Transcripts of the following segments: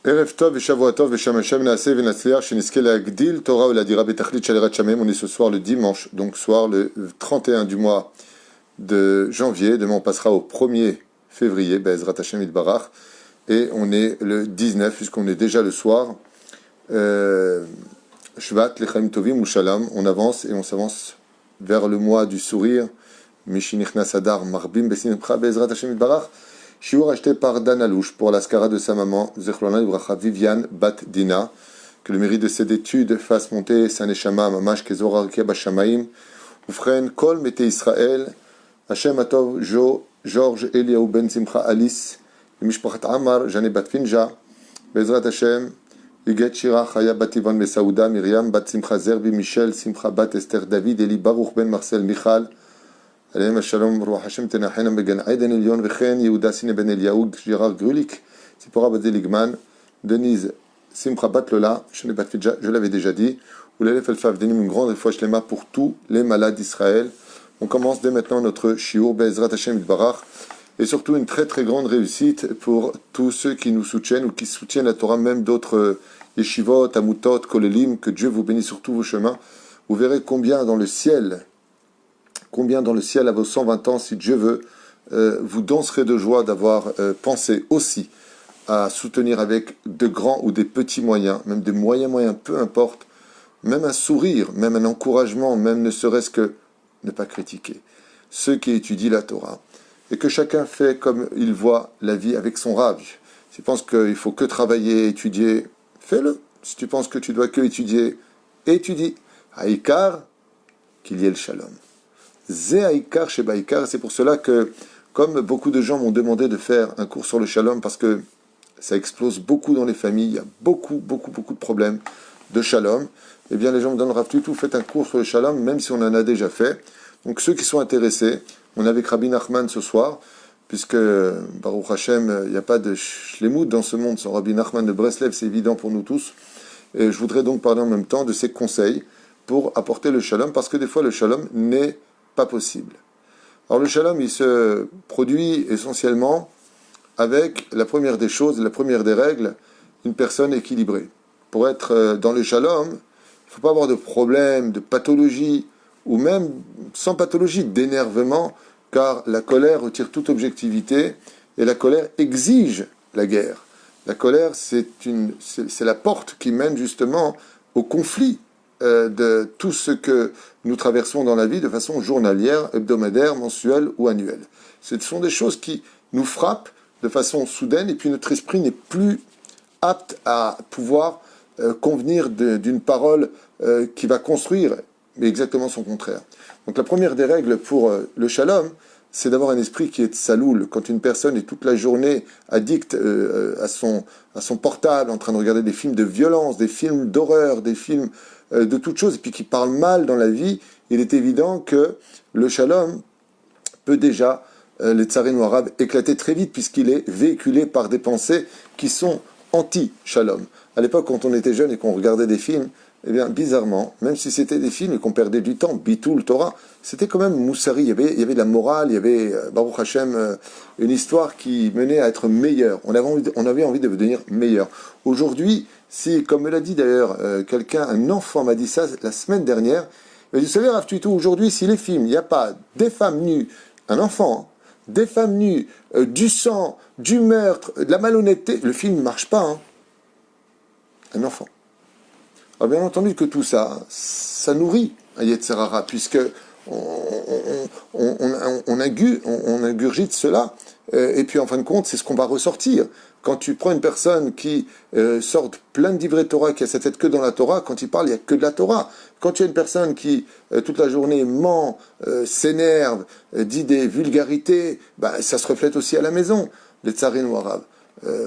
Erev Tov et Shavua Tov et Shem Hashem Naaseh Venatzliach Sheniske Leagdil Torah Uladira Betachlit Shalerat Shamem. On est ce soir le dimanche, donc soir le 31 du mois de janvier. Demain on passera au 1er février, Be'ezrat Hashem Yitbarach. Et on est le 19, puisqu'on est déjà le soir. Shvat Lechaim Tovim ou Shalom. On avance et on s'avance vers le mois du sourire. Mishinichnas Adar Marbim Besimcha Be'ezrat Hashem Yitbarach. Shiur acheté par Dan Alouche pour l'askara de sa maman, Zechlona Ibracha Viviane Bat Dina, que le mérite de ses études fasse monter sa neshama, Mamash Kezora Keba Shamaim, Ufren Kol Mete Israël, Hashem Atov Jo, Georges Eliaou Ben Simcha Alice, Mishpachat Amar, Jane Bat Finja, Bezrat Hashem, Yuget Shira Chaya Bat Ivan Mesaouda, Myriam Bat Simcha Zerbi, Michel Simcha Bat Esther David, Eli Baruch Ben Marcel Michal, עליהם השלום, רוח השם תנחם בגן עדן עליון, וכן יהודה סיני בן אליהו, ג'ירר גרוליק, ציפורה בת זליגמן, Denise Simcha Bat Lola, je l'avais déjà dit, ou l'élève Elfaf Denim, une grande fois shlema pour tous les malades d'Israël. On commence dès maintenant notre shiur Be'ezrat Hashem Yitbarach, et surtout une très très grande réussite pour tous ceux qui nous soutiennent ou qui soutiennent la Torah, même d'autres yeshivot, amutot, kolelim, que Dieu vous bénisse sur tous vos chemins. Vous verrez combien dans le ciel à vos 120 ans, si Dieu veut, vous danserez de joie d'avoir pensé aussi à soutenir avec de grands ou des petits moyens, même des moyens, peu importe, même un sourire, même un encouragement, même ne serait-ce que ne pas critiquer ceux qui étudient la Torah. Et que chacun fait comme il voit la vie avec son Rav. Si tu penses qu'il faut que travailler, étudier, fais-le. Si tu penses que tu dois que étudier, étudie. Haïkar, qu'il y ait le shalom. Zéaïkar chez Baïkar, c'est pour cela que, comme beaucoup de gens m'ont demandé de faire un cours sur le shalom, parce que ça explose beaucoup dans les familles, il y a beaucoup de problèmes de shalom, eh bien les gens me donnent Rav Tutu, faites un cours sur le shalom, même si on en a déjà fait. Donc ceux qui sont intéressés, on est avec Rabbi Nachman ce soir, puisque Baruch Hashem, il n'y a pas de shlemout dans ce monde sans Rabbi Nachman de Breslev, c'est évident pour nous tous. Et je voudrais donc parler en même temps de ses conseils pour apporter le shalom, parce que des fois le shalom n'est pas possible. Alors le shalom, il se produit essentiellement avec la première des choses, la première des règles, une personne équilibrée. Pour être dans le shalom, il ne faut pas avoir de problème, de pathologie, ou même sans pathologie, d'énervement, car la colère retire toute objectivité, et la colère exige la guerre. La colère, c'est la porte qui mène justement au conflit de tout ce que nous traversons dans la vie de façon journalière, hebdomadaire, mensuelle ou annuelle. Ce sont des choses qui nous frappent de façon soudaine et puis notre esprit n'est plus apte à pouvoir convenir d'une parole qui va construire, mais exactement son contraire. Donc la première des règles pour le shalom, c'est d'avoir un esprit qui est saloul. Quand une personne est toute la journée addicte à son portable, en train de regarder des films de violence, des films d'horreur, des films de toutes choses, et puis qui parle mal dans la vie, il est évident que le shalom peut déjà, les tsarines arabes, éclater très vite, puisqu'il est véhiculé par des pensées qui sont anti-shalom. À l'époque, quand on était jeune et qu'on regardait des films, eh bien, bizarrement, même si c'était des films et qu'on perdait du temps, Bitoul, Torah, c'était quand même Moussari, il y avait de la morale, il y avait, Baruch Hashem, une histoire qui menait à être meilleur. On avait envie de devenir meilleur. Aujourd'hui, si, comme me l'a dit d'ailleurs quelqu'un, un enfant m'a dit ça la semaine dernière, il m'a dit, vous savez, Rav Tutu, aujourd'hui, si les films, il n'y a pas des femmes nues, un enfant, des femmes nues, du sang, du meurtre, de la malhonnêteté, le film ne marche pas, hein. Un enfant. Alors bien entendu que tout ça, ça nourrit un Yetzer Hara, puisque on ingurgite cela, et puis en fin de compte, c'est ce qu'on va ressortir. Quand tu prends une personne qui sort plein de livrets Torah, qui a sa tête que dans la Torah, quand il parle, il n'y a que de la Torah. Quand tu as une personne qui, toute la journée, ment, s'énerve, dit des vulgarités, bah, ça se reflète aussi à la maison, les tsarines ou arabes.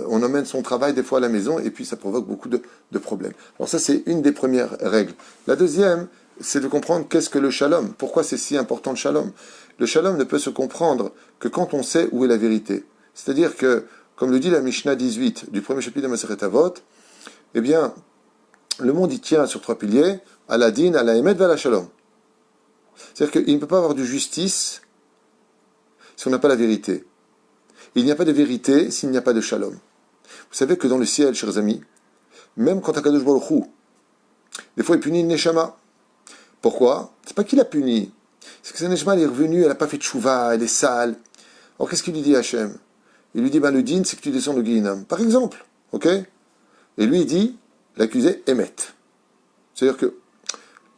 On emmène son travail des fois à la maison et puis ça provoque beaucoup de problèmes. Alors ça, c'est une des premières règles. La deuxième, c'est de comprendre qu'est-ce que le shalom. Pourquoi c'est si important le shalom? Le shalom ne peut se comprendre que quand on sait où est la vérité. C'est-à-dire que, comme le dit la Mishnah 18 du premier chapitre de Masechet Avot, eh bien, le monde y tient sur 3 piliers, à la din, à la emet, à la shalom. C'est-à-dire qu'il ne peut pas avoir de justice si on n'a pas la vérité. Il n'y a pas de vérité s'il n'y a pas de shalom. Vous savez que dans le ciel, chers amis, même quand Akadosh Baruch Hu, des fois il punit une Neshama. Pourquoi? C'est pas qu'il a puni. C'est que cette Neshama, elle est revenue, elle n'a pas fait de chouva, elle est sale. Alors qu'est-ce qu'il lui dit Hachem? Il lui dit, le din, c'est que tu descends au Guinam. Par exemple, ok? Et lui, il dit, l'accusé, émet. C'est-à-dire que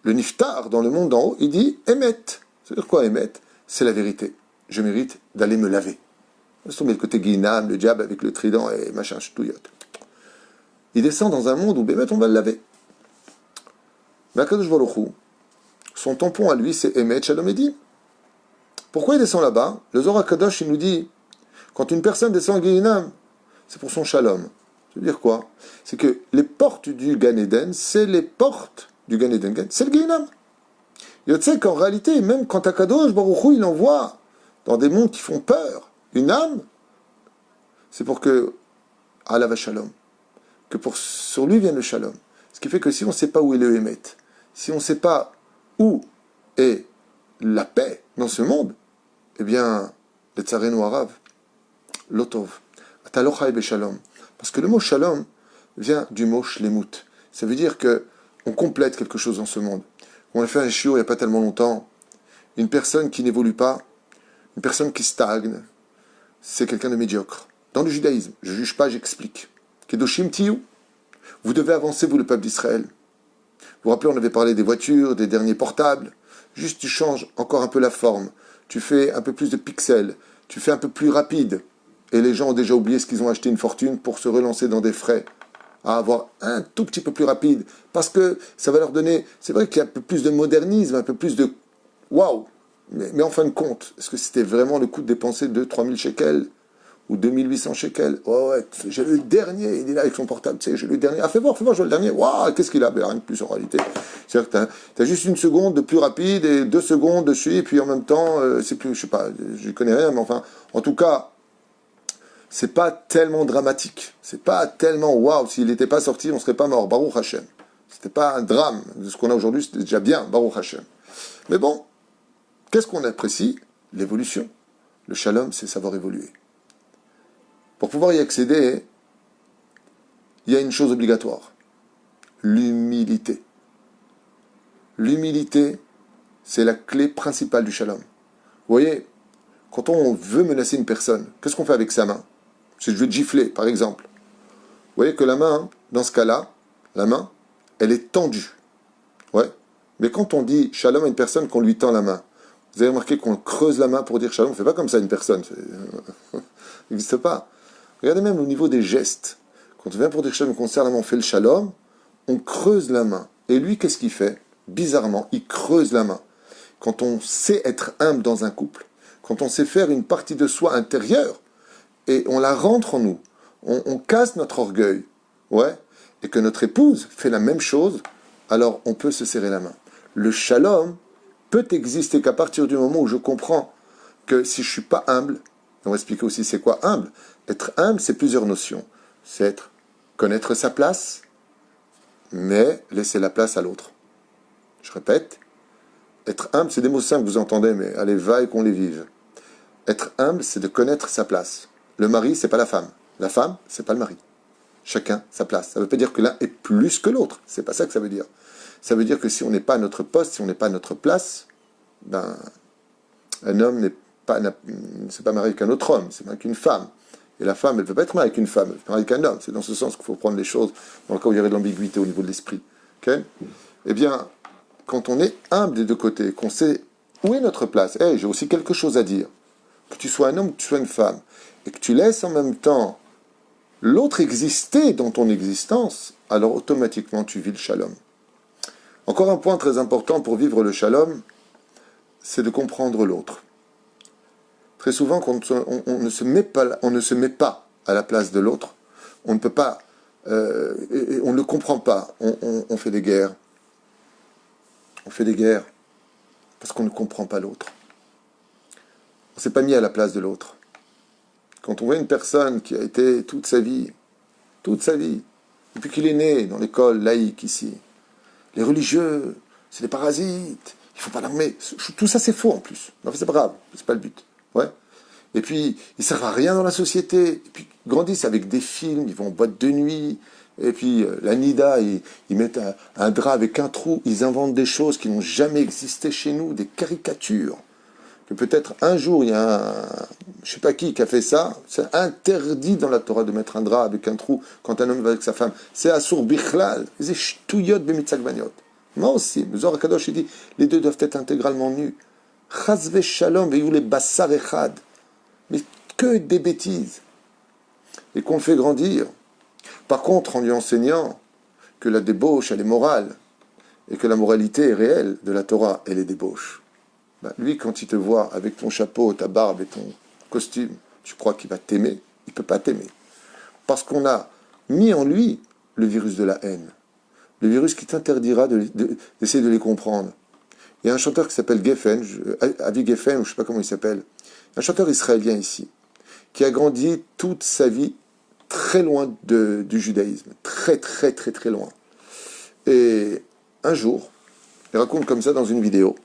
le niftar, dans le monde d'en haut, il dit, émet. C'est-à-dire quoi, émet? C'est la vérité. Je mérite d'aller me laver. Laisse tomber le côté Guinam, le diable avec le trident et machin, ch'touillot. Il descend dans un monde où, bémet, on va le laver. Mais Akadosh Baruch Hu, son tampon à lui, c'est émet, shalom et din. Pourquoi il descend là-bas? Le Zohar Kadosh, il nous dit, quand une personne descend en Guéhinam, c'est pour son shalom. Ça veut dire quoi? C'est que les portes du Gan Eden, c'est les portes du Gan Eden, c'est le Guéhinam. Et tu sais qu'en réalité, même quand Akadosh Baruch Hu, il envoie dans des mondes qui font peur, une âme, c'est pour que Allah va shalom, que sur lui vienne le shalom. Ce qui fait que si on ne sait pas où est le Hémet, si on ne sait pas où est la paix dans ce monde, eh bien, le tsarenu arabe, l'otov, atalochai beshalom. Parce que le mot shalom vient du mot shlemut. Ça veut dire que on complète quelque chose dans ce monde. On a fait un shiur il n'y a pas tellement longtemps. Une personne qui n'évolue pas, une personne qui stagne, c'est quelqu'un de médiocre. Dans le judaïsme, je ne juge pas, j'explique. Kedoshim tiyu. Vous devez avancer, vous, le peuple d'Israël. Vous vous rappelez, on avait parlé des voitures, des derniers portables. Juste, tu changes encore un peu la forme. Tu fais un peu plus de pixels. Tu fais un peu plus rapide. Et les gens ont déjà oublié ce qu'ils ont acheté une fortune pour se relancer dans des frais. À avoir un tout petit peu plus rapide. Parce que ça va leur donner... C'est vrai qu'il y a un peu plus de modernisme, un peu plus de... Waouh! Mais en fin de compte, est-ce que c'était vraiment le coût de dépenser 2-3 000 shekels ou 2800 shekels? Oh ouais, j'ai le dernier, il est là avec son portable, tu sais, j'ai le dernier. Ah, fais voir, je vois le dernier. Waouh, qu'est-ce qu'il a? Ben, rien de plus en réalité. C'est-à-dire que t'as juste une seconde de plus rapide et 2 secondes dessus, et puis en même temps, c'est plus, je sais pas, je connais rien, mais enfin, en tout cas, c'est pas tellement dramatique. C'est pas tellement waouh, s'il n'était pas sorti, on serait pas mort. Baruch Hashem. C'était pas un drame. De ce qu'on a aujourd'hui, c'était déjà bien, Baruch Hashem. Mais bon, qu'est-ce qu'on apprécie? L'évolution. Le shalom, c'est savoir évoluer. Pour pouvoir y accéder, il y a une chose obligatoire. L'humilité. L'humilité, c'est la clé principale du shalom. Vous voyez, quand on veut menacer une personne, qu'est-ce qu'on fait avec sa main? Si je veux te gifler, par exemple. Vous voyez que la main, dans ce cas-là, la main, elle est tendue. Ouais. Mais quand on dit shalom à une personne, qu'on lui tend la main, vous avez remarqué qu'on creuse la main pour dire shalom, on ne fait pas comme ça à une personne. Ça n'existe pas. Regardez même au niveau des gestes. Quand on vient pour dire shalom, qu'on serre la main, on fait le shalom, on creuse la main. Et lui, qu'est-ce qu'il fait? Bizarrement, il creuse la main. Quand on sait être humble dans un couple, quand on sait faire une partie de soi intérieure, et on la rentre en nous, on casse notre orgueil, ouais, et que notre épouse fait la même chose, alors on peut se serrer la main. Le shalom peut exister qu'à partir du moment où je comprends que si je ne suis pas humble, on va expliquer aussi c'est quoi humble. Être humble, c'est plusieurs notions. C'est connaître sa place, mais laisser la place à l'autre. Je répète, être humble, c'est des mots simples que vous entendez, mais allez, va et qu'on les vive. Être humble, c'est de connaître sa place. Le mari, c'est pas la femme. La femme, c'est pas le mari. Chacun sa place. Ça ne veut pas dire que l'un est plus que l'autre. C'est pas ça que ça veut dire. Ça veut dire que si on n'est pas à notre poste, si on n'est pas à notre place, ben, un homme c'est pas marié qu'un autre homme, c'est marié qu'une femme. Et la femme, elle ne peut pas être mariée qu'une femme, elle peut être mariée qu'un homme. C'est dans ce sens qu'il faut prendre les choses, dans le cas où il y aurait de l'ambiguïté au niveau de l'esprit. Okay? Eh bien, quand on est humble des deux côtés, qu'on sait où est notre place, hey, j'ai aussi quelque chose à dire, que tu sois un homme ou que tu sois une femme, et que tu laisses en même temps l'autre exister dans ton existence, alors automatiquement tu vis le shalom. Encore un point très important pour vivre le shalom, c'est de comprendre l'autre. Très souvent, quand on ne se met pas à la place de l'autre, on ne peut pas, on ne le comprend pas, on fait des guerres. On fait des guerres parce qu'on ne comprend pas l'autre. On ne s'est pas mis à la place de l'autre. Quand on voit une personne qui a été toute sa vie, depuis qu'il est né dans l'école laïque ici, les religieux, c'est des parasites, il ne faut pas l'armer. Tout ça, c'est faux en plus. Non, c'est pas grave, c'est pas le but. Ouais. Et puis, ils servent à rien dans la société. Et puis, ils grandissent avec des films, ils vont en boîte de nuit. Et puis, la Nida, ils mettent un drap avec un trou. Ils inventent des choses qui n'ont jamais existé chez nous, des caricatures. Que peut-être un jour, il y a je sais pas qui a fait ça. C'est interdit dans la Torah de mettre un drap avec un trou quand un homme va avec sa femme. C'est Asur Bichlal. C'est Shtuyot Bemitzakbaniot. Moi aussi, le Zohar Kadosh, il dit, les deux doivent être intégralement nus. Chazve Shalom, veillou les Bassar Echad. Mais que des bêtises. Et qu'on fait grandir. Par contre, en lui enseignant que la débauche, elle est morale, et que la moralité est réelle de la Torah, elle est débauche. Ben, lui, quand il te voit avec ton chapeau, ta barbe et ton costume, tu crois qu'il va t'aimer? Il ne peut pas t'aimer. Parce qu'on a mis en lui le virus de la haine. Le virus qui t'interdira d'essayer de les comprendre. Il y a un chanteur qui s'appelle Geffen, Avi Geffen, ou je ne sais pas comment il s'appelle, un chanteur israélien ici, qui a grandi toute sa vie très loin du judaïsme, très très très très loin. Et un jour, il raconte comme ça dans une vidéo,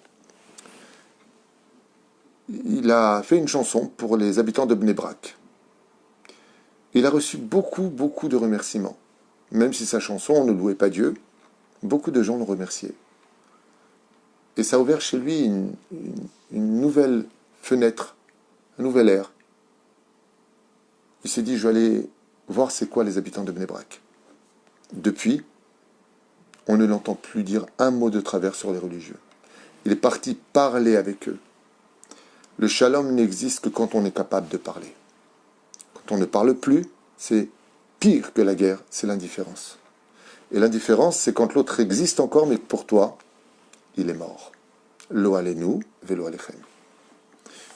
il a fait une chanson pour les habitants de Bnei Brak. Il a reçu beaucoup de remerciements. Même si sa chanson ne louait pas Dieu, beaucoup de gens l'ont remercié. Et ça a ouvert chez lui une nouvelle fenêtre, un nouvel air. Il s'est dit, je vais aller voir c'est quoi les habitants de Bnei Brak. Depuis, on ne l'entend plus dire un mot de travers sur les religieux. Il est parti parler avec eux. Le shalom n'existe que quand on est capable de parler. Quand on ne parle plus, c'est pire que la guerre, c'est l'indifférence. Et l'indifférence, c'est quand l'autre existe encore, mais pour toi, il est mort. Lo alenu, velo alechem.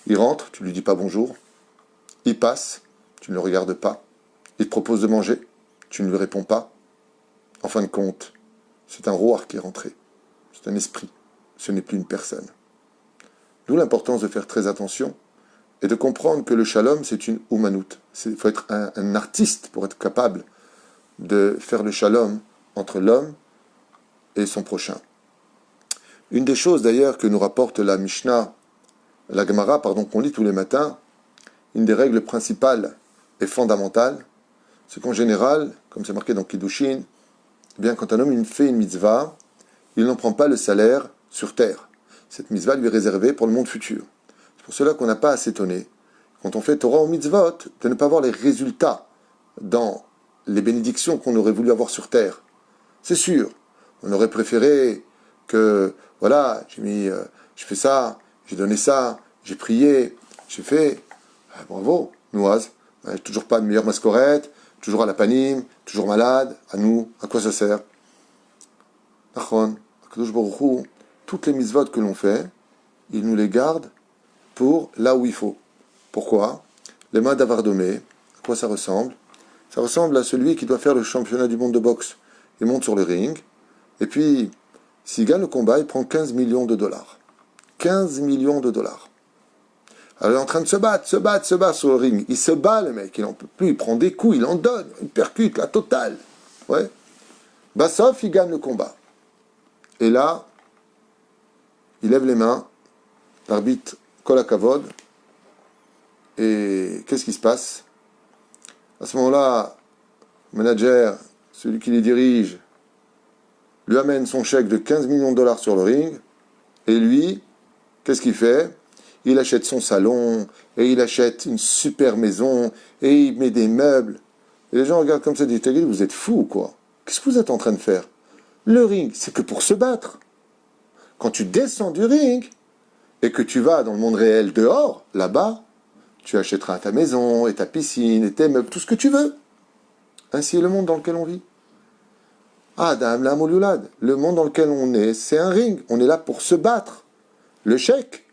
Il rentre, tu ne lui dis pas bonjour. Il passe, tu ne le regardes pas. Il te propose de manger, tu ne lui réponds pas. En fin de compte, c'est un roi qui est rentré. C'est un esprit. Ce n'est plus une personne. D'où l'importance de faire très attention et de comprendre que le shalom, c'est une humanout. Il faut être un artiste pour être capable de faire le shalom entre l'homme et son prochain. Une des choses d'ailleurs que nous rapporte la Mishnah, la Gemara, qu'on lit tous les matins, une des règles principales et fondamentales, c'est qu'en général, comme c'est marqué dans Kiddushin, eh bien quand un homme fait une mitzvah, il n'en prend pas le salaire sur terre. Cette mitzvah lui est réservée pour le monde futur. C'est pour cela qu'on n'a pas à s'étonner, quand on fait Torah ou mitzvot, de ne pas voir les résultats dans les bénédictions qu'on aurait voulu avoir sur terre. C'est sûr, on aurait préféré que, voilà, j'ai fait ça, j'ai donné ça, j'ai prié, j'ai fait, bravo, Noaz, toujours pas de meilleure mascorette, toujours à la panime, toujours malade, à nous, à quoi ça sert? Nachon, Akadosh Baruch Hu, toutes les mitzvot que l'on fait, il nous les garde pour là où il faut. Pourquoi? Les mains d'Avardomé, à quoi ça ressemble? Ça ressemble à celui qui doit faire le championnat du monde de boxe. Il monte sur le ring, et puis, s'il gagne le combat, il prend 15 millions de dollars. 15 millions de dollars. Alors il est en train de se battre sur le ring. Il se bat, le mec, il n'en peut plus, il prend des coups, il en donne, il percute, la totale. Ouais. Sauf il gagne le combat. Et là, il lève les mains, l'arbitre Kol HaKavod, et qu'est-ce qui se passe? À ce moment-là, le manager, celui qui les dirige, lui amène son chèque de 15 millions de dollars sur le ring, et lui, qu'est-ce qu'il fait? Il achète son salon, et il achète une super maison, et il met des meubles. Et les gens regardent comme ça et disent, vous êtes fous ou quoi? Qu'est-ce que vous êtes en train de faire? Le ring, c'est que pour se battre. Quand tu descends du ring, et que tu vas dans le monde réel dehors, là-bas, tu achèteras ta maison, et ta piscine, et tes meubles, tout ce que tu veux. Ainsi est le monde dans lequel on vit. Adam la Moliulad, le monde dans lequel on est, c'est un ring. On est là pour se battre. Le chèque,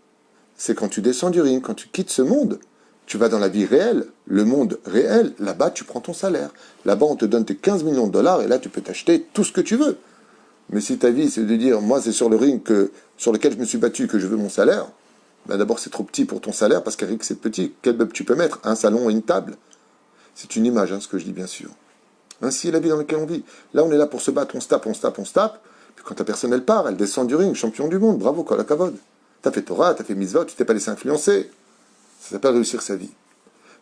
c'est quand tu descends du ring, quand tu quittes ce monde, tu vas dans la vie réelle, le monde réel, là-bas tu prends ton salaire. Là-bas on te donne tes 15 millions de dollars et là tu peux t'acheter tout ce que tu veux. Mais si ta vie c'est de dire, moi c'est sur le ring sur lequel je me suis battu que je veux mon salaire, ben d'abord c'est trop petit pour ton salaire parce qu'un ring c'est petit. Quel meuble tu peux mettre? Un salon et une table. C'est une image, ce que je dis bien sûr. Ainsi est la vie dans laquelle on vit. Là on est là pour se battre, on se tape. Puis quand la personne elle part, elle descend du ring, champion du monde, bravo, Kol HaKavod. T'as fait Torah, t'as fait mitzvot, tu t'es pas laissé influencer. Ça s'appelle réussir sa vie.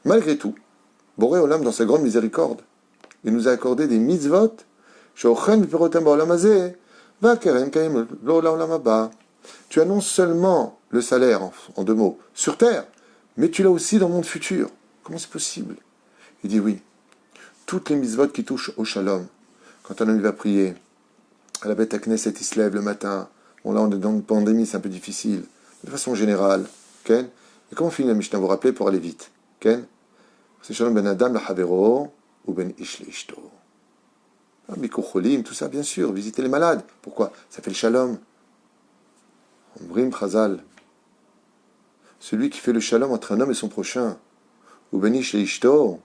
Malgré tout, Boré Olam, dans sa grande miséricorde, il nous a accordé des mitzvot. Tu as non seulement le salaire, en deux mots, sur terre, mais tu l'as aussi dans le monde futur. Comment c'est possible? Il dit oui. Toutes les mitzvot qui touchent au shalom, quand un homme va prier, à la bête à Knesset, il se lève le matin. Bon, là, on est dans une pandémie, c'est un peu difficile. De façon générale, Ken. Et comment finit la Mishnah? Vous vous rappelez pour aller vite, Ken? C'est shalom ben adam la havero ou ben ish le ishto. Bikocholim, tout ça, bien sûr. Visiter les malades. Pourquoi? Ça fait le shalom. Ombrim Chazal. Celui qui fait le shalom entre un homme et son prochain. Ou ben ish le ishto.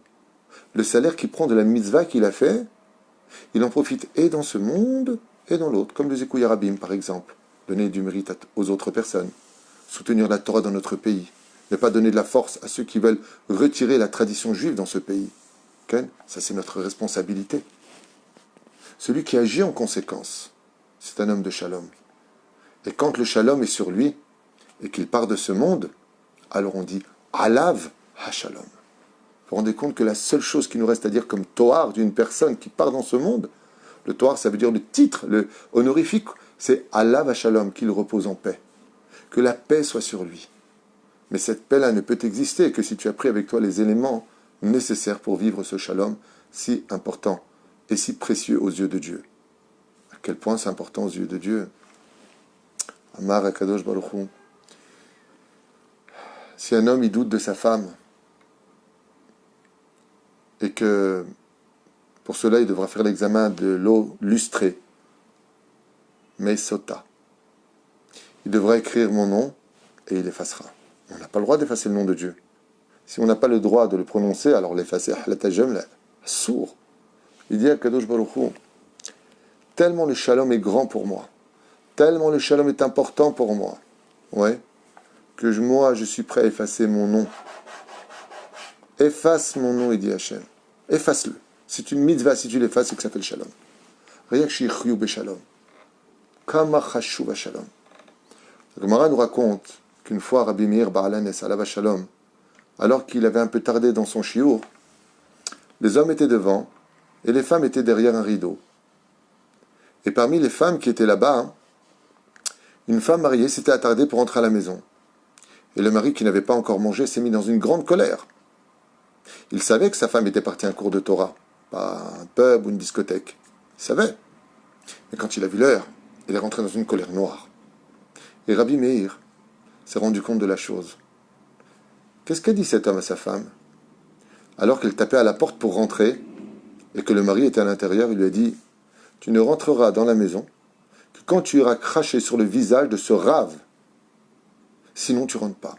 Le salaire qu'il prend de la mitzvah qu'il a fait, il en profite et dans ce monde et dans l'autre, comme le Zékou Yarabim par exemple, donner du mérite aux autres personnes, soutenir la Torah dans notre pays, ne pas donner de la force à ceux qui veulent retirer la tradition juive dans ce pays. Okay? Ça c'est notre responsabilité. Celui qui agit en conséquence, c'est un homme de shalom. Et quand le shalom est sur lui, et qu'il part de ce monde, alors on dit « Alav ha-shalom ». Vous vous rendez compte que la seule chose qui nous reste à dire comme Toar d'une personne qui part dans ce monde, le Toar, ça veut dire le titre, le honorifique, c'est Allah va shalom, qu'il repose en paix. Que la paix soit sur lui. Mais cette paix-là ne peut exister que si tu as pris avec toi les éléments nécessaires pour vivre ce shalom si important et si précieux aux yeux de Dieu. À quel point c'est important aux yeux de Dieu. Amar Akadosh Baruch Hu. Si un homme il doute de sa femme, et que pour cela il devra faire l'examen de l'eau lustrée, Meisota. Il devra écrire mon nom et il effacera. On n'a pas le droit d'effacer le nom de Dieu. Si on n'a pas le droit de le prononcer, alors l'effacer, sourd. Il dit à Kadosh Baruch Hu, tellement le shalom est grand pour moi, tellement le shalom est important pour moi, ouais, que moi je suis prêt à effacer mon nom. Efface mon nom, il dit Hachem. Efface-le. C'est une mitzvah, si tu l'effaces, c'est que ça fait le shalom. Riyak shichyu beshalom. Kama chashuv shalom. La Gemara nous raconte qu'une fois Rabbi Meir Ba'alanes alav shalom, alors qu'il avait un peu tardé dans son shiur, les hommes étaient devant et les femmes étaient derrière un rideau. Et parmi les femmes qui étaient là-bas, une femme mariée s'était attardée pour entrer à la maison. Et le mari qui n'avait pas encore mangé s'est mis dans une grande colère. Il savait que sa femme était partie à un cours de Torah, pas un pub ou une discothèque. Il savait. Mais quand il a vu l'heure, il est rentré dans une colère noire. Et Rabbi Meir s'est rendu compte de la chose. Qu'est-ce qu'a dit cet homme à sa femme? Alors qu'elle tapait à la porte pour rentrer, et que le mari était à l'intérieur, il lui a dit « Tu ne rentreras dans la maison que quand tu iras cracher sur le visage de ce rave. Sinon tu rentres pas. »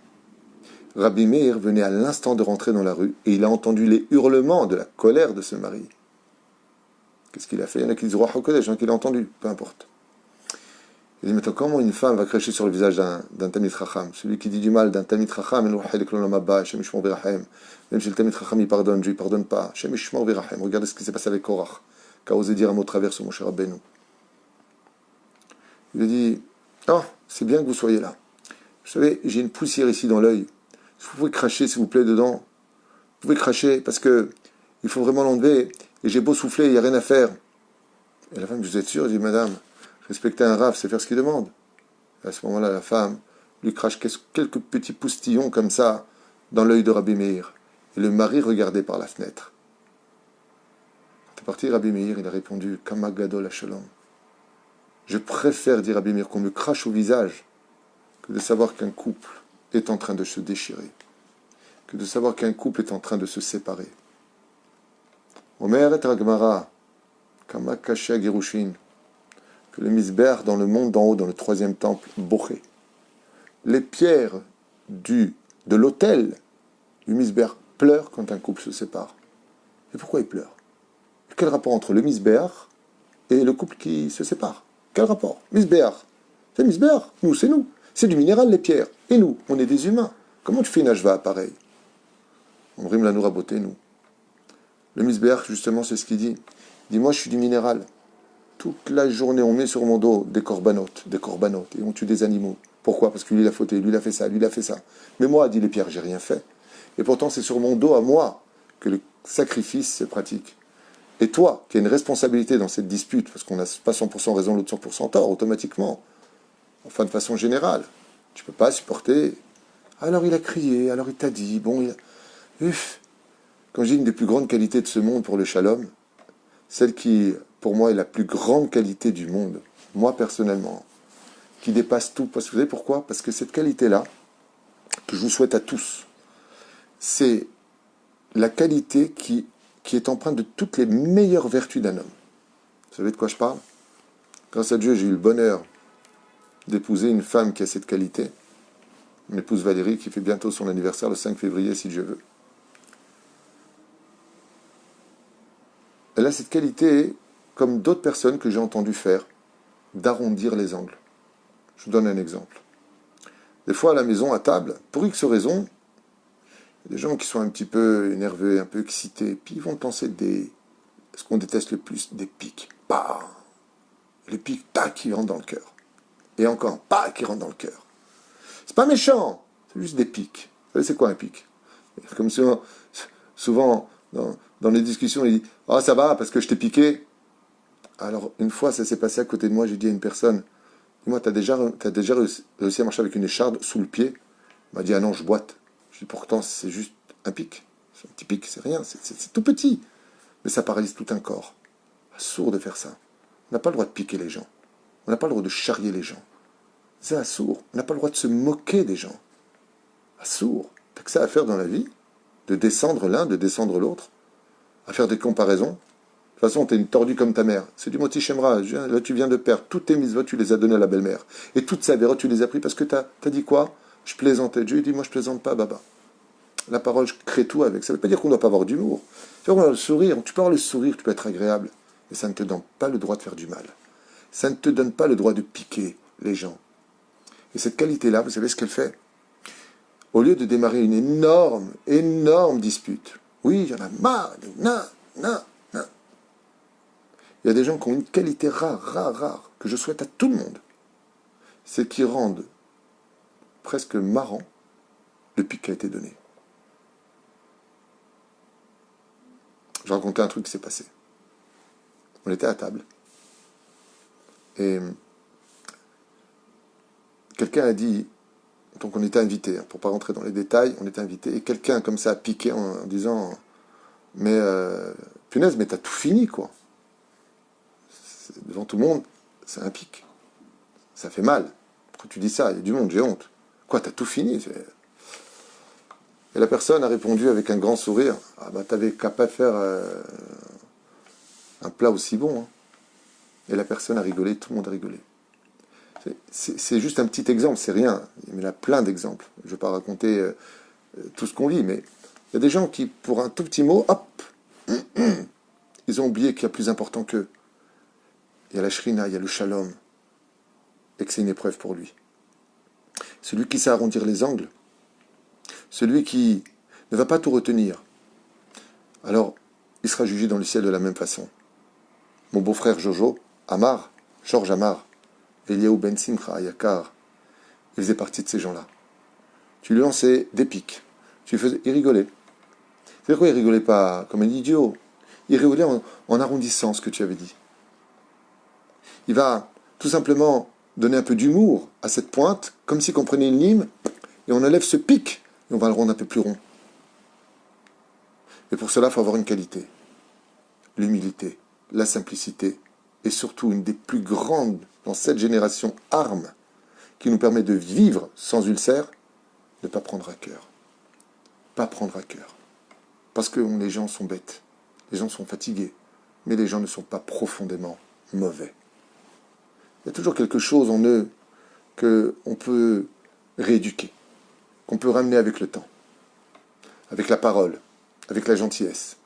Rabbi Meir venait à l'instant de rentrer dans la rue et il a entendu les hurlements de la colère de ce mari. Qu'est-ce qu'il a fait? Il y en a qui disent Roi HaKodesh, il y en a qui l'ont entendu, peu importe. Il dit maintenant, comment une femme va cracher sur le visage d'un Tamid Chacham? Celui qui dit du mal d'un Tamid Chacham, même si le Tamid Chacham il pardonne, Dieu ne pardonne pas. Regardez ce qui s'est passé avec Korach, qui a osé dire un mot travers sur Moshe Rabbeinu. Il lui dit oh, c'est bien que vous soyez là. Vous savez, j'ai une poussière ici dans l'œil. Vous pouvez cracher, s'il vous plaît, dedans. Vous pouvez cracher, parce que il faut vraiment l'enlever. Et j'ai beau souffler, il n'y a rien à faire. Et la femme, vous êtes sûr? Elle dit, madame, respecter un rave, c'est faire ce qu'il demande. Et à ce moment-là, la femme lui crache quelques petits poustillons comme ça dans l'œil de Rabbi Meir. Et le mari regardait par la fenêtre. C'est parti, Rabbi Meir, il a répondu, Kama Gadol HaShalom. Je préfère, dit Rabbi Meir, qu'on me crache au visage que de savoir qu'un couple est en train de se déchirer, que de savoir qu'un couple est en train de se séparer. Omer et Ragmara, Kama Kasha Girushin, que le misbéach dans le monde d'en haut, dans le troisième temple, Boché, les pierres de l'autel du misbéach pleurent quand un couple se sépare. Et pourquoi ils pleurent? Quel rapport entre le misbéach et le couple qui se sépare? Quel rapport? Misbéach, c'est misbéach, nous c'est nous. C'est du minéral, les pierres. Et nous, on est des humains. Comment tu fais une ashva pareil? On rime la noura beauté, nous. Le misbéach, justement, c'est ce qu'il dit. Il dit, moi, je suis du minéral. Toute la journée, on met sur mon dos des corbanotes, et on tue des animaux. Pourquoi? Parce que lui, il a fauté, lui, il a fait ça, lui, il a fait ça. Mais moi, dit les pierres, j'ai rien fait. Et pourtant, c'est sur mon dos à moi que le sacrifice se pratique. Et toi, qui as une responsabilité dans cette dispute, parce qu'on n'a pas 100% raison, l'autre 100% tort, automatiquement, enfin de façon générale, tu ne peux pas supporter. Alors il a crié, alors il t'a dit, bon, il a... Uf. Quand je dis une des plus grandes qualités de ce monde pour le shalom, celle qui, pour moi, est la plus grande qualité du monde, moi personnellement, qui dépasse tout, parce que vous savez pourquoi? Parce que cette qualité-là, que je vous souhaite à tous, c'est la qualité qui est empreinte de toutes les meilleures vertus d'un homme. Vous savez de quoi je parle? Grâce à Dieu, j'ai eu le bonheur d'épouser une femme qui a cette qualité. Mon épouse Valérie, qui fait bientôt son anniversaire le 5 février, si Dieu veut. Elle a cette qualité, comme d'autres personnes que j'ai entendu faire, d'arrondir les angles. Je vous donne un exemple. Des fois, à la maison, à table, pour X raison, il y a des gens qui sont un petit peu énervés, un peu excités, puis ils vont penser ce qu'on déteste le plus, des pics. Bah, les pics, tac, qui rentrent dans le cœur. Et encore, pas qui rentrent dans le cœur. C'est pas méchant, c'est juste des pics. Vous savez, c'est quoi un pic? Comme souvent dans les discussions, il dit « Ah, ça va, parce que je t'ai piqué. » Alors, une fois, ça s'est passé à côté de moi, j'ai dit à une personne « Dis-moi, t'as déjà réussi à marcher avec une écharde sous le pied ?» Il m'a dit « Ah non, je boite. » Je dis « Pourtant, c'est juste un pic. C'est un petit pic, c'est rien, c'est tout petit. Mais ça paralyse tout un corps. Sourd de faire ça. On n'a pas le droit de piquer les gens. On n'a pas le droit de charrier les gens. C'est assourd. On n'a pas le droit de se moquer des gens. Assourd. T'as que ça à faire dans la vie, de descendre l'un, de descendre l'autre, à faire des comparaisons. De toute façon, t'es une tordue comme ta mère. C'est du moti shemra. Là, tu viens de perdre. Toutes tes mitzvot, tu les as données à la belle-mère. Et toutes ces avérotes, tu les as pris parce que t'as dit quoi? Je plaisantais. Dieu dit, moi, je plaisante pas, baba. La parole, je crée tout avec. Ça ne veut pas dire qu'on ne doit pas avoir d'humour. Tu peux avoir le sourire. Tu peux avoir le sourire, tu peux être agréable. Mais ça ne te donne pas le droit de faire du mal. Ça ne te donne pas le droit de piquer les gens. Et cette qualité-là, vous savez ce qu'elle fait? Au lieu de démarrer une énorme dispute, oui, il y en a marre, non. Il y a des gens qui ont une qualité rare, que je souhaite à tout le monde. C'est qu'ils rendent presque marrant le pic qui a été donné. Je racontais un truc qui s'est passé. On était à table. Et quelqu'un a dit, donc on était invité, pour ne pas rentrer dans les détails, on était invité, et quelqu'un comme ça a piqué en disant, mais punaise, mais t'as tout fini, quoi. Devant tout le monde, c'est un pic. Ça fait mal. Quand tu dis ça, il y a du monde, j'ai honte. Quoi, t'as tout fini? Et la personne a répondu avec un grand sourire, ah bah t'avais qu'à pas faire un plat aussi bon. Hein. Et la personne a rigolé, tout le monde a rigolé. C'est juste un petit exemple, c'est rien. Il y en a plein d'exemples. Je ne vais pas raconter tout ce qu'on vit, mais il y a des gens qui, pour un tout petit mot, hop, ils ont oublié qu'il y a plus important qu'eux. Il y a la shrina, il y a le shalom, et que c'est une épreuve pour lui. Celui qui sait arrondir les angles, celui qui ne va pas tout retenir, alors il sera jugé dans le ciel de la même façon. Mon beau-frère Jojo, Amar, Georges Amar, Eliaou Ben Simcha Ayakar, il faisait partie de ces gens-là. Tu lui lançais des pics. Il rigolait. C'est pourquoi il rigolait pas comme un idiot. Il rigolait en arrondissant ce que tu avais dit. Il va tout simplement donner un peu d'humour à cette pointe, comme si on prenait une lime, et on enlève ce pic, et on va le rendre un peu plus rond. Et pour cela, il faut avoir une qualité. L'humilité, la simplicité, et surtout une des plus grandes dans cette génération armes qui nous permet de vivre sans ulcère, ne pas prendre à cœur. Pas prendre à cœur. Parce que les gens sont bêtes, les gens sont fatigués, mais les gens ne sont pas profondément mauvais. Il y a toujours quelque chose en eux qu'on peut rééduquer, qu'on peut ramener avec le temps, avec la parole, avec la gentillesse.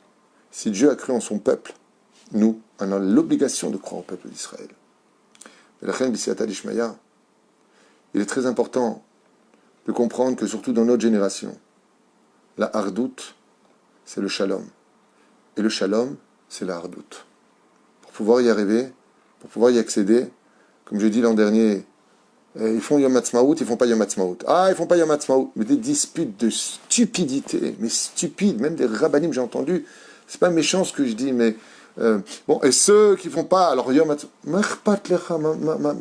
Si Dieu a cru en son peuple, nous, on a l'obligation de croire au peuple d'Israël. Et la reine B'Siata d'Ishmaïa, il est très important de comprendre que surtout dans notre génération, la hardoute, c'est le shalom. Et le shalom, c'est la hardoute. Pour pouvoir y arriver, pour pouvoir y accéder. Comme je dis l'an dernier, ils font Yom Ha'atzmaut, ils font pas Yom Ha'atzmaut. Ah, ils font pas Yom Ha'atzmaut. Mais des disputes de stupidité, mais stupides, même des rabbinim, j'ai entendu. C'est pas méchant ce que je dis, mais bon, et ceux qui font pas, alors Yom Ha'atzmaut,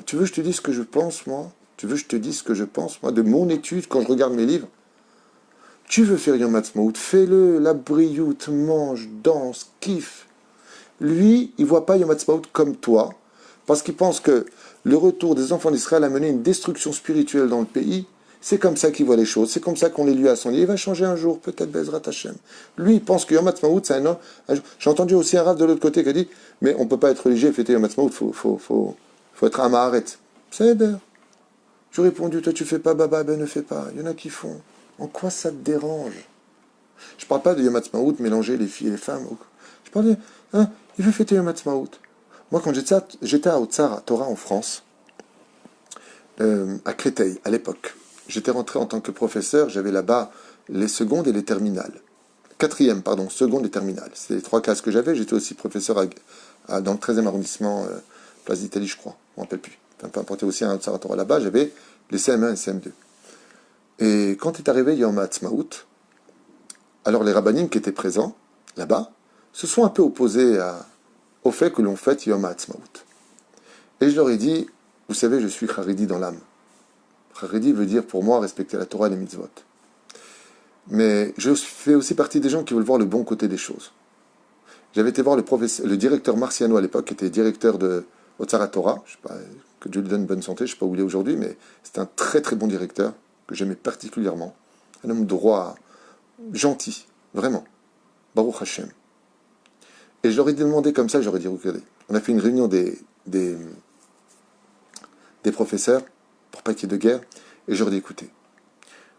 tu veux que je te dise ce que je pense, moi? Tu veux que je te dise ce que je pense, moi, de mon étude, quand je regarde mes livres? Tu veux faire Yom Ha'atzmaut, fais-le, la briout, mange, danse, kiffe. Lui, il voit pas Yom Ha'atzmaut comme toi, parce qu'il pense que le retour des enfants d'Israël a mené une destruction spirituelle dans le pays. C'est comme ça qu'il voit les choses, c'est comme ça qu'on les lui a son lit. Il va changer un jour, peut-être Bezrat Hashem. Lui, il pense que Yom Ha'atzmaut, c'est un homme. J'ai entendu aussi un rave de l'autre côté qui a dit, mais on ne peut pas être religieux et fêter Yom Ha'atzmaut, faut être un Maharet. C'est d'ailleurs. J'ai répondu, toi tu fais pas, Baba, ben ne fais pas. Il y en a qui font. En quoi ça te dérange? Je parle pas de Yom Ha'atzmaut, mélanger les filles et les femmes. Je parle de, il veut fêter Yom Ha'atzmaut. Moi, quand j'étais à Otsar, Torah en France, à Créteil, à l'époque, j'étais rentré en tant que professeur, j'avais là-bas les secondes et les terminales. Quatrième, pardon, seconde et terminale. C'est les 3 classes que j'avais. J'étais aussi professeur dans le 13e arrondissement, place d'Italie, je crois. Je ne me rappelle plus. Enfin, peu importe, aussi à Otsar, Torah là-bas, j'avais les CM1 et CM2. Et quand est arrivé Yom Ha'atzmaut, alors les rabbinim qui étaient présents là-bas se sont un peu opposés au fait que l'on fête Yom Ha'atzmaut. Et je leur ai dit, vous savez, je suis Haredi dans l'âme. Haredi veut dire pour moi respecter la Torah et les mitzvot. Mais je fais aussi partie des gens qui veulent voir le bon côté des choses. J'avais été voir le directeur Marciano à l'époque, qui était directeur de Otsar Torah, je sais pas, que Dieu lui donne bonne santé, je ne sais pas où il est aujourd'hui, mais c'était un très très bon directeur, que j'aimais particulièrement. Un homme droit, gentil, vraiment. Baruch Hashem. Et je leur ai demandé comme ça, j'aurais dit, regardez, on a fait une réunion des professeurs, pour pas qu'il y ait de guerre, et je leur ai dit, écoutez,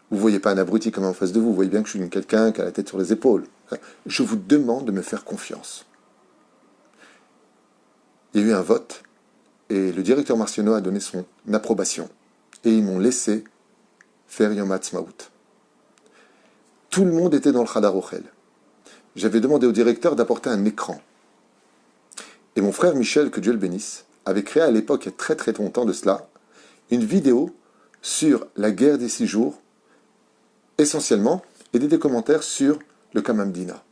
vous ne voyez pas un abruti comme en face de vous, vous voyez bien que je suis quelqu'un qui a la tête sur les épaules. Je vous demande de me faire confiance. Il y a eu un vote, et le directeur Marciano a donné son approbation. Et ils m'ont laissé faire Yom Ha'atzmaut. Tout le monde était dans le Chadar Ochel. J'avais demandé au directeur d'apporter un écran. Et mon frère Michel, que Dieu le bénisse, avait créé à l'époque, il y a très très longtemps de cela, une vidéo sur la guerre des 6 jours, essentiellement, et des commentaires sur le Kamamdina.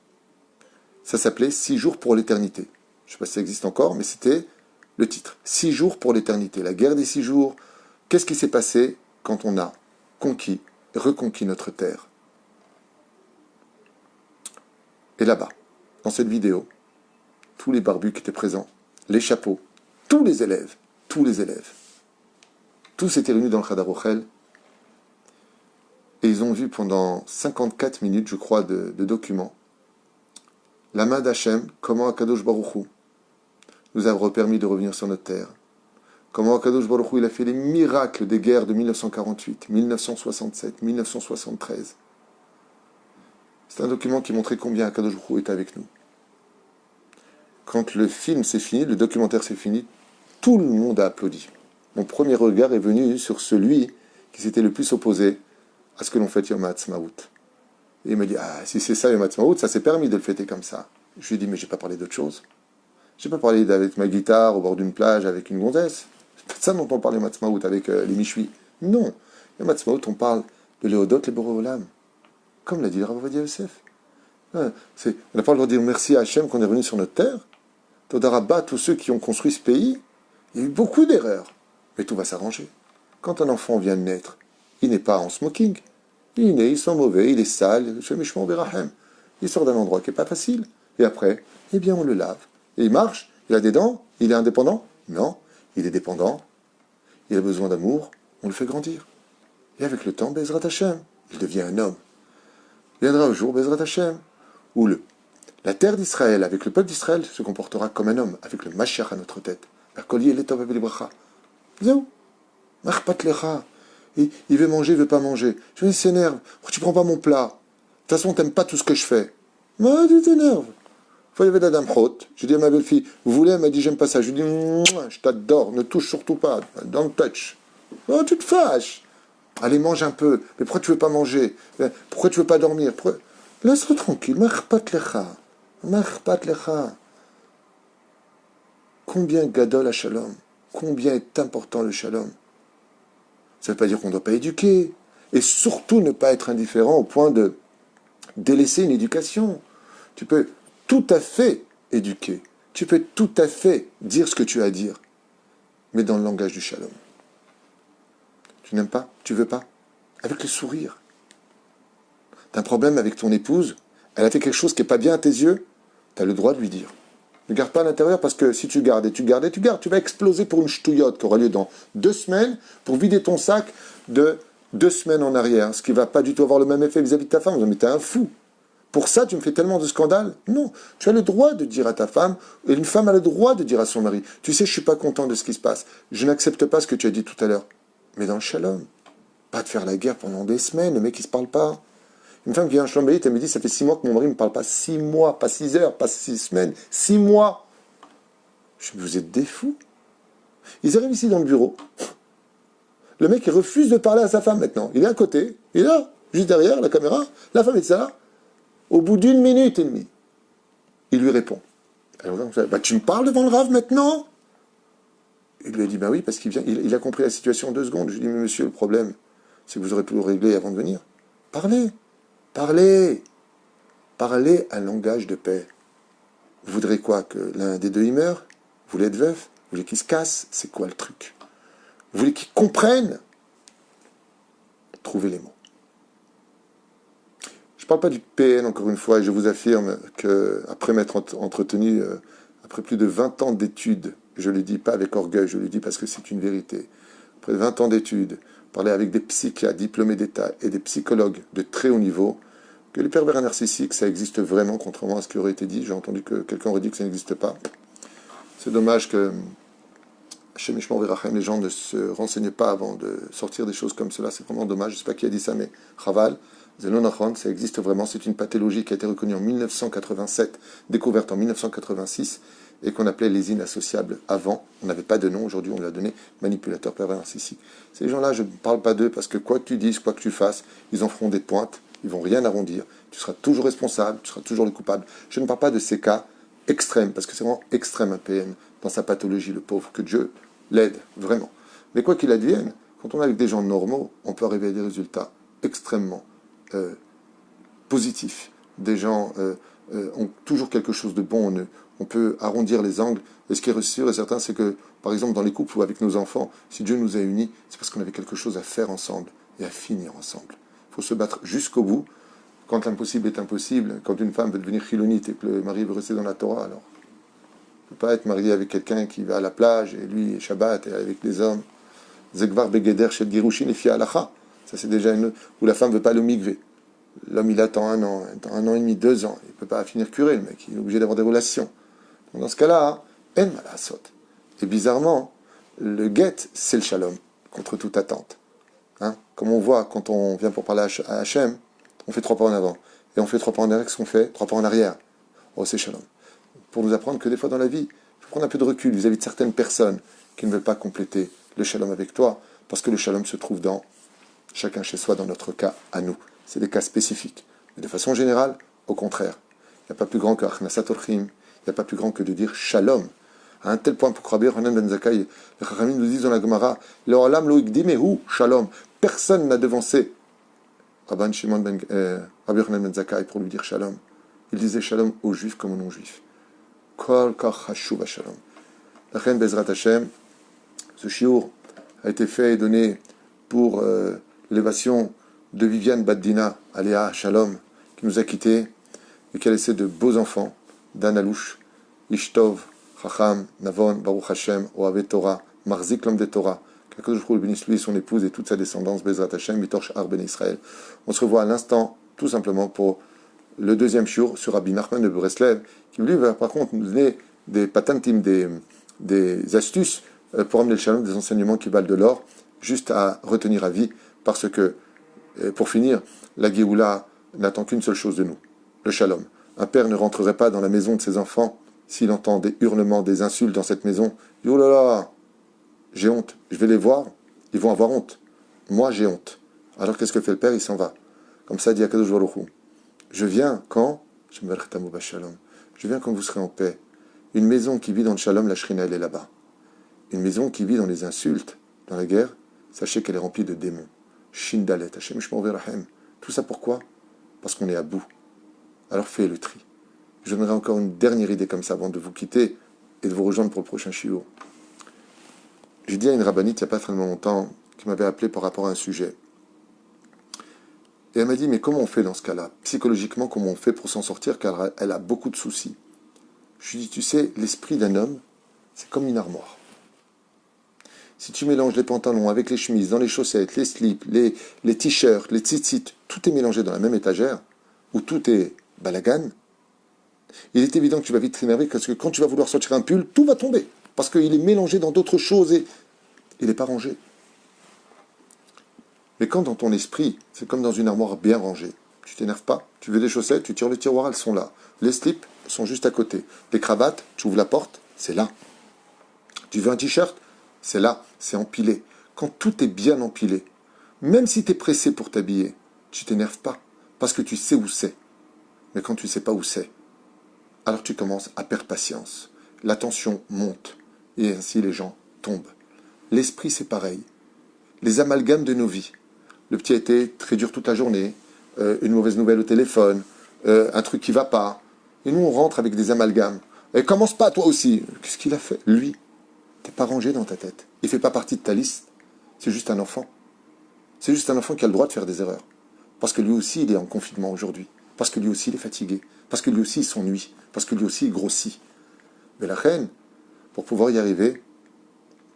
Ça s'appelait 6 jours pour l'éternité. Je ne sais pas si ça existe encore, mais c'était le titre. 6 jours pour l'éternité. La guerre des 6 jours. Qu'est-ce qui s'est passé quand on a conquis, reconquis notre terre? Et là-bas, dans cette vidéo, tous les barbus qui étaient présents, les chapeaux, tous les élèves, tous étaient réunis dans le Chadar Ochel, et ils ont vu pendant 54 minutes, je crois, de documents, la main d'Hachem, comment Akadosh Baruch Hu nous a permis de revenir sur notre terre, comment Akadosh Baruch Hu il a fait les miracles des guerres de 1948, 1967, 1973. C'est un document qui montrait combien Akadosh Baruch Hu est avec nous. Quand le film s'est fini, le documentaire s'est fini, tout le monde a applaudi. Mon premier regard est venu sur celui qui s'était le plus opposé à ce que l'on fête Yom Ha'atzmaut. Et il me dit, si c'est ça Yom Ha'atzmaut, ça s'est permis de le fêter comme ça. Je lui ai dit, mais j'ai pas parlé d'autre chose. J'ai pas parlé avec ma guitare au bord d'une plage avec une gonzesse. C'est pas de ça dont on parle Yom Ha'atzmaut avec les Michui. Non. Yom Ha'atzmaut, on parle de Léodot, les Boré Olam. Comme l'a dit le Rav Ovadia Yosef. On n'a pas le droit de dire merci à Hachem qu'on est revenu sur notre terre. Todarabba, tous ceux qui ont construit ce pays, il y a eu beaucoup d'erreurs. Mais tout va s'arranger. Quand un enfant vient de naître, il n'est pas en smoking. Il est né, il sent mauvais, il est sale, il sort d'un endroit qui n'est pas facile. Et après, eh bien, on le lave. Et il marche, il a des dents, il est indépendant? Non, il est dépendant. Il a besoin d'amour, on le fait grandir. Et avec le temps, Bezrat Hashem, il devient un homme. Il viendra un jour, Bezrat Hashem, où la terre d'Israël, avec le peuple d'Israël, se comportera comme un homme, avec le Mashiach à notre tête. Il veut manger, il veut pas manger. Je lui dis, s'énerve. Pourquoi tu prends pas mon plat? De toute façon, t'aimes pas tout ce que je fais. Moi, tu t'énerves. Il y avait Adam Hot. J'ai dit à ma belle-fille, vous voulez? Elle m'a dit, j'aime pas ça. Je lui ai dit, je t'adore, ne touche surtout pas. Don't touch. Oh, tu te fâches. Allez, mange un peu. Mais pourquoi tu veux pas manger? Pourquoi tu veux pas dormir? Laisse-le tranquille. Marpat lecha. Combien gadol à shalom? Combien est important le shalom? Ça ne veut pas dire qu'on ne doit pas éduquer. Et surtout ne pas être indifférent au point de délaisser une éducation. Tu peux tout à fait éduquer. Tu peux tout à fait dire ce que tu as à dire. Mais dans le langage du shalom. Tu n'aimes pas? Tu veux pas? Avec le sourire. Tu as un problème avec ton épouse? Elle a fait quelque chose qui n'est pas bien à tes yeux? Tu as le droit de lui dire. Ne garde pas à l'intérieur parce que si tu gardes et tu gardes et tu gardes, tu vas exploser pour une ch'touillotte qui aura lieu dans 2 semaines pour vider ton sac de 2 semaines en arrière. Ce qui ne va pas du tout avoir le même effet vis-à-vis de ta femme. Mais t'es un fou. Pour ça, tu me fais tellement de scandales? Non. Tu as le droit de dire à ta femme, et une femme a le droit de dire à son mari, tu sais, je ne suis pas content de ce qui se passe. Je n'accepte pas ce que tu as dit tout à l'heure. Mais dans le shalom. Pas de faire la guerre pendant des semaines, le mec il se parle pas. Une femme qui vient en Chambéry, elle me dit, ça fait 6 mois que mon mari ne me parle pas. 6 mois, pas 6 heures, pas 6 semaines, 6 mois. Je dis, vous êtes des fous. Ils arrivent ici dans le bureau. Le mec il refuse de parler à sa femme maintenant. Il est à côté, il est là, juste derrière la caméra. La femme est là. Au bout d'1 minute et demie, il lui répond. Alors, bah, tu me parles devant le Rav maintenant? Il lui a dit, bah oui, parce qu'il vient, il a compris la situation en 2 secondes. Je lui ai dit, mais monsieur, le problème, c'est que vous aurez pu le régler avant de venir. Parlez, parlez, parlez un langage de paix. Vous voudrez quoi? Que l'un des deux y meure? Vous voulez être veuf? Vous voulez qu'il se casse? C'est quoi le truc? Vous voulez qu'il comprenne? Trouvez les mots. Je ne parle pas du PN, encore une fois, et je vous affirme qu'après m'être entretenu, après plus de 20 ans d'études, je ne le dis pas avec orgueil, je le dis parce que c'est une vérité, après 20 ans d'études, parler avec des psychiatres diplômés d'État et des psychologues de très haut niveau, que les pervers narcissiques, ça existe vraiment, contrairement à ce qui aurait été dit. J'ai entendu que quelqu'un aurait dit que ça n'existe pas. C'est dommage que chez Mishmor Verachem, les gens ne se renseignent pas avant de sortir des choses comme cela. C'est vraiment dommage. Je ne sais pas qui a dit ça, mais Chaval, Zelonachon, ça existe vraiment. C'est une pathologie qui a été reconnue en 1987, découverte en 1986, et qu'on appelait les inassociables avant. On n'avait pas de nom. Aujourd'hui, on l'a donné manipulateur pervers narcissique. Ces gens-là, je ne parle pas d'eux parce que quoi que tu dises, quoi que tu fasses, ils en feront des pointes. Ils ne vont rien arrondir. Tu seras toujours responsable, tu seras toujours le coupable. Je ne parle pas de ces cas extrêmes, parce que c'est vraiment extrême un PN dans sa pathologie, le pauvre, que Dieu l'aide, vraiment. Mais quoi qu'il advienne, quand on est avec des gens normaux, on peut arriver à des résultats extrêmement positifs. Des gens ont toujours quelque chose de bon en eux. On peut arrondir les angles. Et ce qui est sûr et certain, c'est que, par exemple, dans les couples ou avec nos enfants, si Dieu nous a unis, c'est parce qu'on avait quelque chose à faire ensemble et à finir ensemble. Il faut se battre jusqu'au bout. Quand l'impossible est impossible, quand une femme veut devenir chilonite et que le mari veut rester dans la Torah, alors on ne peut pas être marié avec quelqu'un qui va à la plage et lui, Shabbat, et avec des hommes. Zegvar begeder shel girushin et fia halacha. Ça, c'est déjà une. Où la femme ne veut pas aller au mikvé. L'homme, il attend 1 an, 1 an et demi, 2 ans. Il ne peut pas finir curé, le mec. Il est obligé d'avoir des relations. Donc, dans ce cas-là, en malasot. Et bizarrement, le get, c'est le shalom, contre toute attente. Hein? Comme on voit quand on vient pour parler à Hachem, on fait 3 pas en avant. Et on fait 3 pas en arrière, qu'est-ce qu'on fait? 3 pas en arrière. Oh, c'est shalom. Pour nous apprendre que des fois dans la vie, il faut prendre un peu de recul vis-à-vis de certaines personnes qui ne veulent pas compléter le shalom avec toi, parce que le shalom se trouve dans chacun chez soi, dans notre cas, à nous. C'est des cas spécifiques. Mais de façon générale, au contraire. Il n'y a pas plus grand que Achnasat Orchim, il n'y a pas plus grand que de dire shalom. À un tel point, pour Rabbi Yochanan ben Zakkai, les Chachamim nous disent dans la Gemara, le olam lo ikdimehu shalom. Personne n'a devancé Rabbi Yochanan ben Zakkai pour lui dire shalom. Il disait shalom aux juifs comme aux non-juifs. Kol kach hashuv shalom. La reine Bezrat Hashem, ce shiur a été fait et donné pour l'élévation de Viviane Baddina, Aléa Shalom, qui nous a quittés et qui a laissé de beaux enfants, Dan Alouche, Ishtov, Chacham, Navon, Baruch Hashem, Oave Torah, Marzik l'homme de Torah, qu'Akadosh Baruch Hu bénisse lui, son épouse et toute sa descendance, Bezrat Hashem, Mitorch Ar Ben Israël. On se revoit à l'instant, tout simplement, pour le 2e shiur sur Rabbi Nachman de Breslev, qui lui va par contre nous donner des patantim, des astuces pour amener le shalom, des enseignements qui valent de l'or, juste à retenir à vie, parce que, pour finir, la Géoula n'attend qu'une seule chose de nous, le shalom. Un père ne rentrerait pas dans la maison de ses enfants s'il entend des hurlements, des insultes dans cette maison. Il dit, oh là là, j'ai honte, je vais les voir, ils vont avoir honte. Moi, j'ai honte. Alors qu'est-ce que fait le père? Il s'en va. Comme ça dit Akadosh Baruch Hu. Je viens quand? Je viens quand vous serez en paix. Une maison qui vit dans le shalom, la shrina, elle est là-bas. Une maison qui vit dans les insultes, dans la guerre, sachez qu'elle est remplie de démons. Shindalet, Hashem Shmor Verahem. Tout ça pourquoi? Parce qu'on est à bout. Alors fais le tri. Je donnerai encore une dernière idée comme ça avant de vous quitter et de vous rejoindre pour le prochain shiur. J'ai dit à une rabbinite il n'y a pas très longtemps qui m'avait appelé par rapport à un sujet. Et elle m'a dit, mais comment on fait dans ce cas-là? Psychologiquement, comment on fait pour s'en sortir? Car elle a beaucoup de soucis. Je lui dis, tu sais, l'esprit d'un homme, c'est comme une armoire. Si tu mélanges les pantalons avec les chemises, dans les chaussettes, les slips, les t-shirts, les tzitzit, tout est mélangé dans la même étagère, où tout est balagan, il est évident que tu vas vite t'énerver parce que quand tu vas vouloir sortir un pull, tout va tomber. Parce qu'il est mélangé dans d'autres choses et il n'est pas rangé. Mais quand dans ton esprit, c'est comme dans une armoire bien rangée, tu t'énerves pas, tu veux des chaussettes, tu tires le tiroir, elles sont là. Les slips sont juste à côté. Les cravates, tu ouvres la porte, c'est là. Tu veux un t-shirt, c'est là, c'est empilé. Quand tout est bien empilé, même si tu es pressé pour t'habiller, tu t'énerves pas, parce que tu sais où c'est. Mais quand tu ne sais pas où c'est, alors tu commences à perdre patience. La tension monte, et ainsi les gens tombent. L'esprit, c'est pareil. Les amalgames de nos vies. Le petit a été très dur toute la journée, une mauvaise nouvelle au téléphone, un truc qui va pas. Et nous, on rentre avec des amalgames. Et commence pas, toi aussi. Qu'est-ce qu'il a fait? Lui, t'es pas rangé dans ta tête. Il fait pas partie de ta liste. C'est juste un enfant. C'est juste un enfant qui a le droit de faire des erreurs. Parce que lui aussi, il est en confinement aujourd'hui. Parce que lui aussi, il est fatigué. Parce que lui aussi, il s'ennuie. Parce que lui aussi, il grossit. Mais la reine, pour pouvoir y arriver,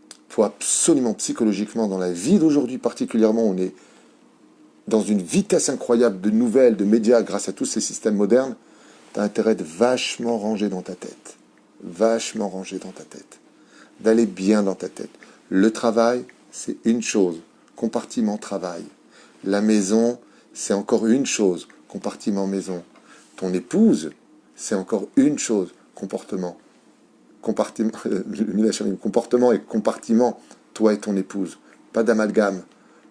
il faut absolument psychologiquement, dans la vie d'aujourd'hui particulièrement, on est dans une vitesse incroyable de nouvelles, de médias, grâce à tous ces systèmes modernes, tu as intérêt de vachement ranger dans ta tête. Vachement ranger dans ta tête. D'aller bien dans ta tête. Le travail, c'est une chose. Compartiment travail. La maison, c'est encore une chose. Compartiment maison. Ton épouse, c'est encore une chose. Comportement. Comportement et compartiment. Toi et ton épouse. Pas d'amalgame.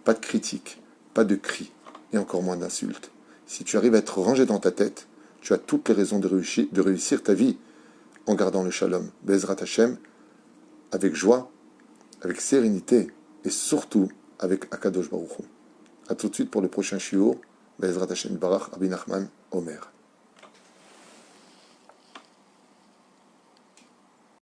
Pas de critique. Pas de cris. Et encore moins d'insultes. Si tu arrives à être rangé dans ta tête, tu as toutes les raisons de réussir ta vie en gardant le shalom. Bezrat Hashem, avec joie, avec sérénité et surtout avec Akadosh Baruch Hu. A tout de suite pour le prochain shiur. Bezrat Hashem Barach Rabbi Nachman Omer.